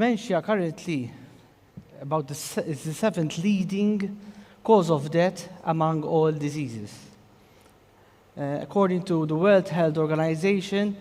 Dementia currently is the seventh leading cause of death among all diseases. According to the World Health Organization,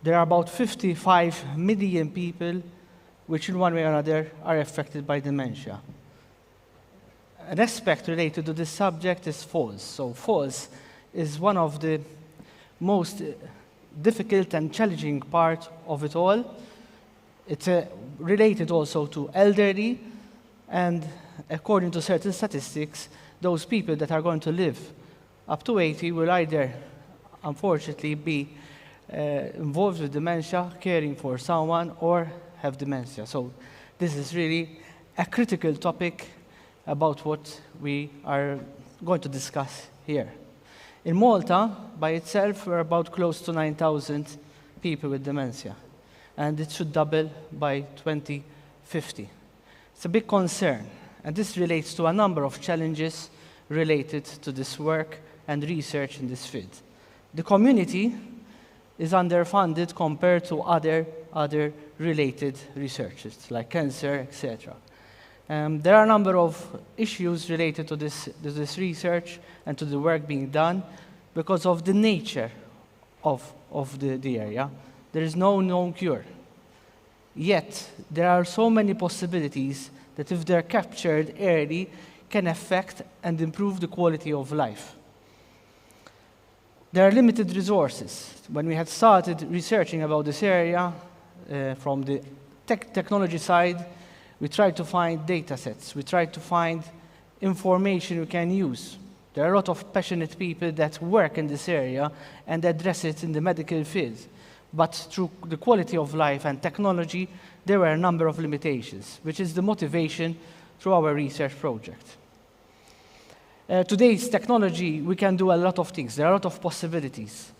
there are about 55 million people which in one way or another are affected by dementia. An aspect related to this subject is falls. So falls is one of the most difficult and challenging part of it all. It's related also to elderly, and according to certain statistics, those people that are going to live up to 80 will either, unfortunately, be involved with dementia, caring for someone, or have dementia. So this is really a critical topic about what we are going to discuss here. In Malta, by itself, we're about close to 9,000 people with dementia, and it should double by 2050. It's a big concern, and this relates to a number of challenges related to this work and research in this field. The community is underfunded compared to other related researches, like cancer, etc. There are a number of issues related to this research and to the work being done because of the nature of the area. There is no known cure. Yet, there are so many possibilities that if they're captured early, can affect and improve the quality of life. There are limited resources. When we had started researching about this area, from the technology side, we tried to find data sets. We tried to find information we can use. There are a lot of passionate people that work in this area and address it in the medical field. But through the quality of life and technology, there were a number of limitations, which is the motivation through our research project. Today's technology, we can do a lot of things. There are a lot of possibilities.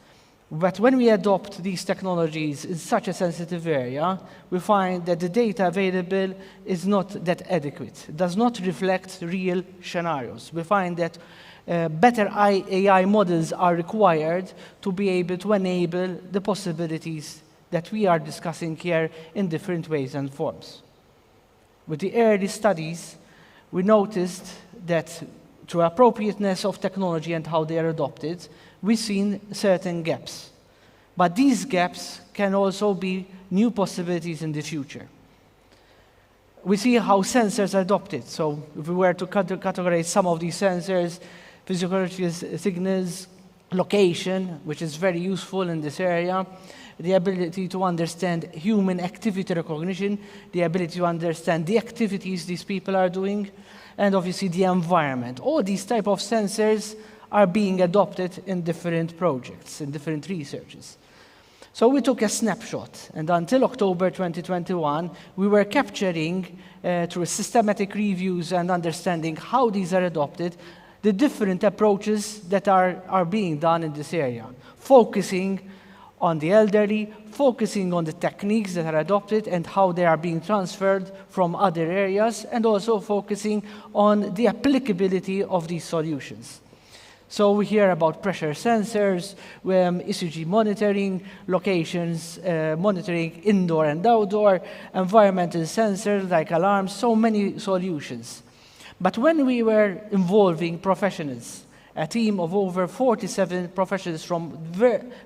But when we adopt these technologies in such a sensitive area, we find that the data available is not that adequate. It does not reflect real scenarios. We find that better AI models are required to be able to enable the possibilities that we are discussing here in different ways and forms. With the early studies, we noticed that through appropriateness of technology and how they are adopted, we've seen certain gaps. But these gaps can also be new possibilities in the future. We see how sensors are adopted. So if we were to categorize some of these sensors, physiological signals, location, which is very useful in this area, the ability to understand human activity recognition, the ability to understand the activities these people are doing, and obviously the environment. All these type of sensors are being adopted in different projects, in different researches. So we took a snapshot, and until October 2021, we were capturing, through systematic reviews and understanding how these are adopted, the different approaches that are being done in this area, focusing on the elderly, focusing on the techniques that are adopted and how they are being transferred from other areas, and also focusing on the applicability of these solutions. So we hear about pressure sensors, ECG monitoring, locations, monitoring indoor and outdoor, environmental sensors like alarms, so many solutions. But when we were involving professionals, a team of over 47 professionals from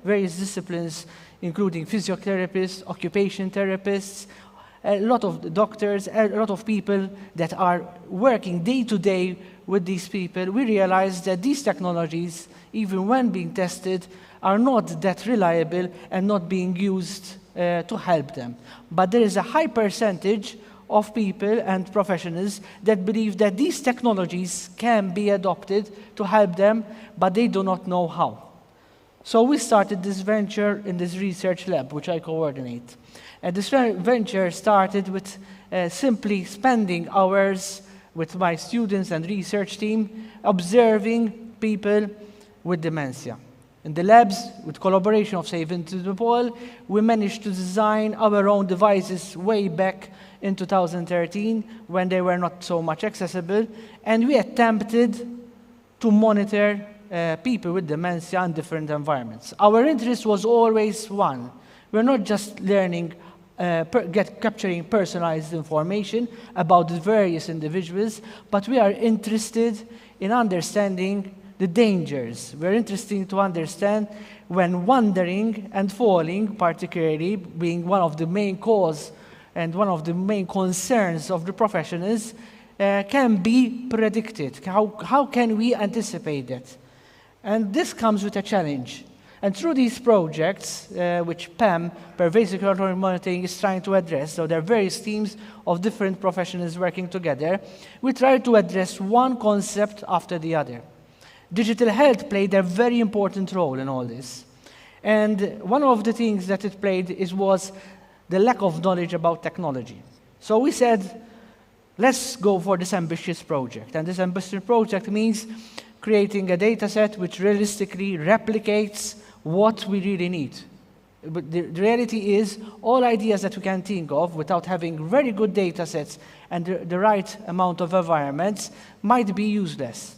various disciplines, including physiotherapists, occupation therapists, a lot of doctors, a lot of people that are working day to day with these people, we realized that these technologies, even when being tested, are not that reliable and not being used to help them. But there is a high percentage of people and professionals that believe that these technologies can be adopted to help them, but they do not know how. So we started this venture in this research lab, which I coordinate. And this venture started with simply spending hours with my students and research team observing people with dementia. In the labs, with collaboration of 𝐂𝐸𝐴𝐸, we managed to design our own devices way back in 2013 when they were not so much accessible, and we attempted to monitor people with dementia in different environments. Our interest was always one. We're not just learning capturing personalized information about the various individuals, but we are interested in understanding the dangers. We're interested to understand when wandering and falling, particularly being one of the main cause and one of the main concerns of the professionals, can be predicted. How can we anticipate that? And this comes with a challenge. And through these projects, which PEM, Pervasive Electronic Monitoring, is trying to address, so there are various teams of different professionals working together, we try to address one concept after the other. Digital health played a very important role in all this. And one of the things that it played was the lack of knowledge about technology. So we said, let's go for this ambitious project. And this ambitious project means creating a data set which realistically replicates what we really need. But the reality is, all ideas that we can think of without having very good data sets and the right amount of environments might be useless.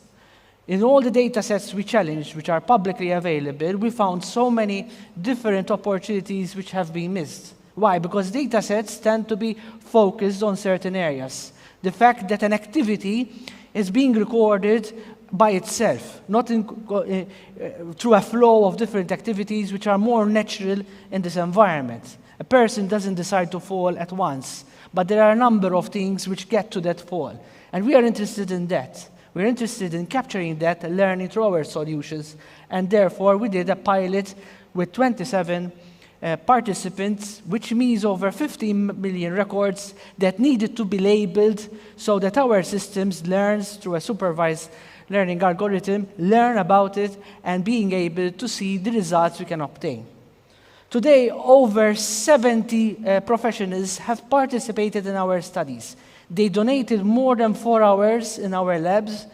In all the data sets we challenged, which are publicly available, we found so many different opportunities which have been missed. Why? Because data sets tend to be focused on certain areas. The fact that an activity is being recorded by itself, not through a flow of different activities which are more natural in this environment. A person doesn't decide to fall at once, but there are a number of things which get to that fall. And we are interested in that. We're interested in capturing that and learning through our solutions. And therefore, we did a pilot with 27 participants, which means over 15 million records that needed to be labeled so that our systems learns through a supervised learning algorithm, learn about it, and being able to see the results we can obtain. Today, over 70 professionals have participated in our studies. They donated more than 4 hours in our labs,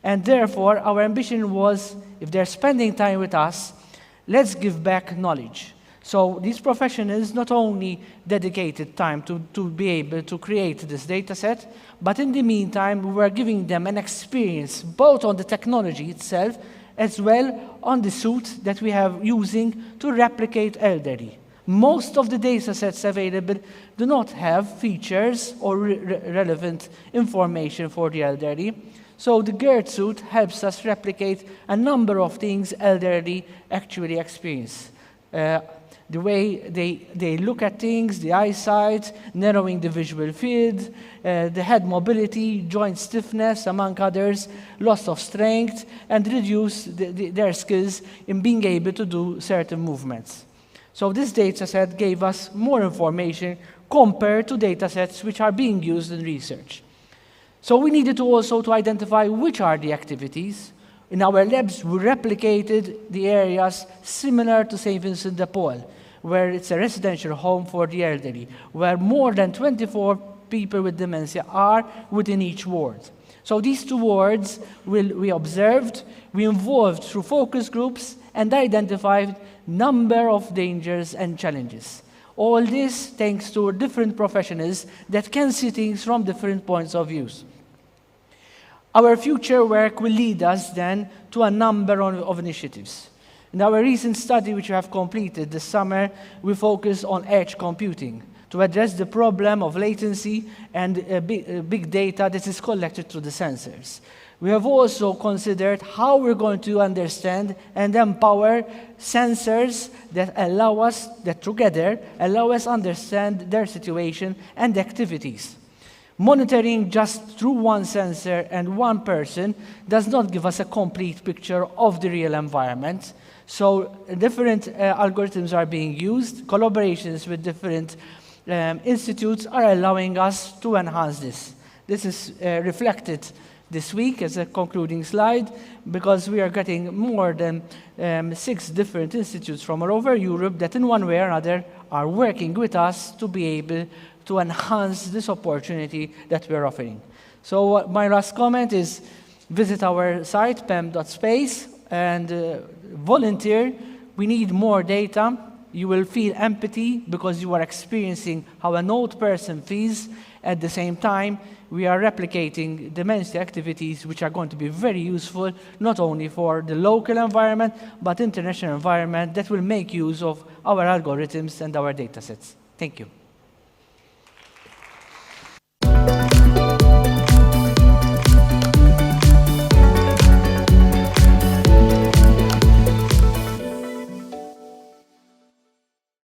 and therefore our ambition was, if they're spending time with us, let's give back knowledge. So these professionals not only dedicated time to be able to create this data set, but in the meantime, we were giving them an experience both on the technology itself as well on the suit that we have using to replicate elderly. Most of the data sets available do not have features or relevant information for the elderly. So the 𝐂𝐤𝐡 suit helps us replicate a number of things elderly actually experience. The way they look at things, the eyesight, narrowing the visual field, the head mobility, joint stiffness, among others, loss of strength, and reduce their skills in being able to do certain movements. So this data set gave us more information compared to data sets which are being used in research. So we needed to also to identify which are the activities. In our labs, we replicated the areas similar to St. Vincent de Paul, where it's a residential home for the elderly, where more than 24 people with dementia are within each ward. So these 2 wards we observed, we involved through focus groups, and identified number of dangers and challenges. All this thanks to different professionals that can see things from different points of view. Our future work will lead us then to a number of initiatives. In our recent study, which we have completed this summer, we focus on edge computing to address the problem of latency and big data that is collected through the sensors. We have also considered how we're going to understand and empower sensors that together allow us understand their situation and activities. Monitoring just through one sensor and one person does not give us a complete picture of the real environment. So different algorithms are being used. Collaborations with different institutes are allowing us to enhance this. This is reflected this week as a concluding slide, because we are getting more than 6 different institutes from all over Europe that in one way or another are working with us to be able to enhance this opportunity that we're offering. So my last comment is visit our site, pem.space, and volunteer. We need more data. You will feel empathy because you are experiencing how an old person feels. At the same time, we are replicating dementia activities which are going to be very useful, not only for the local environment, but international environment that will make use of our algorithms and our data sets. Thank you.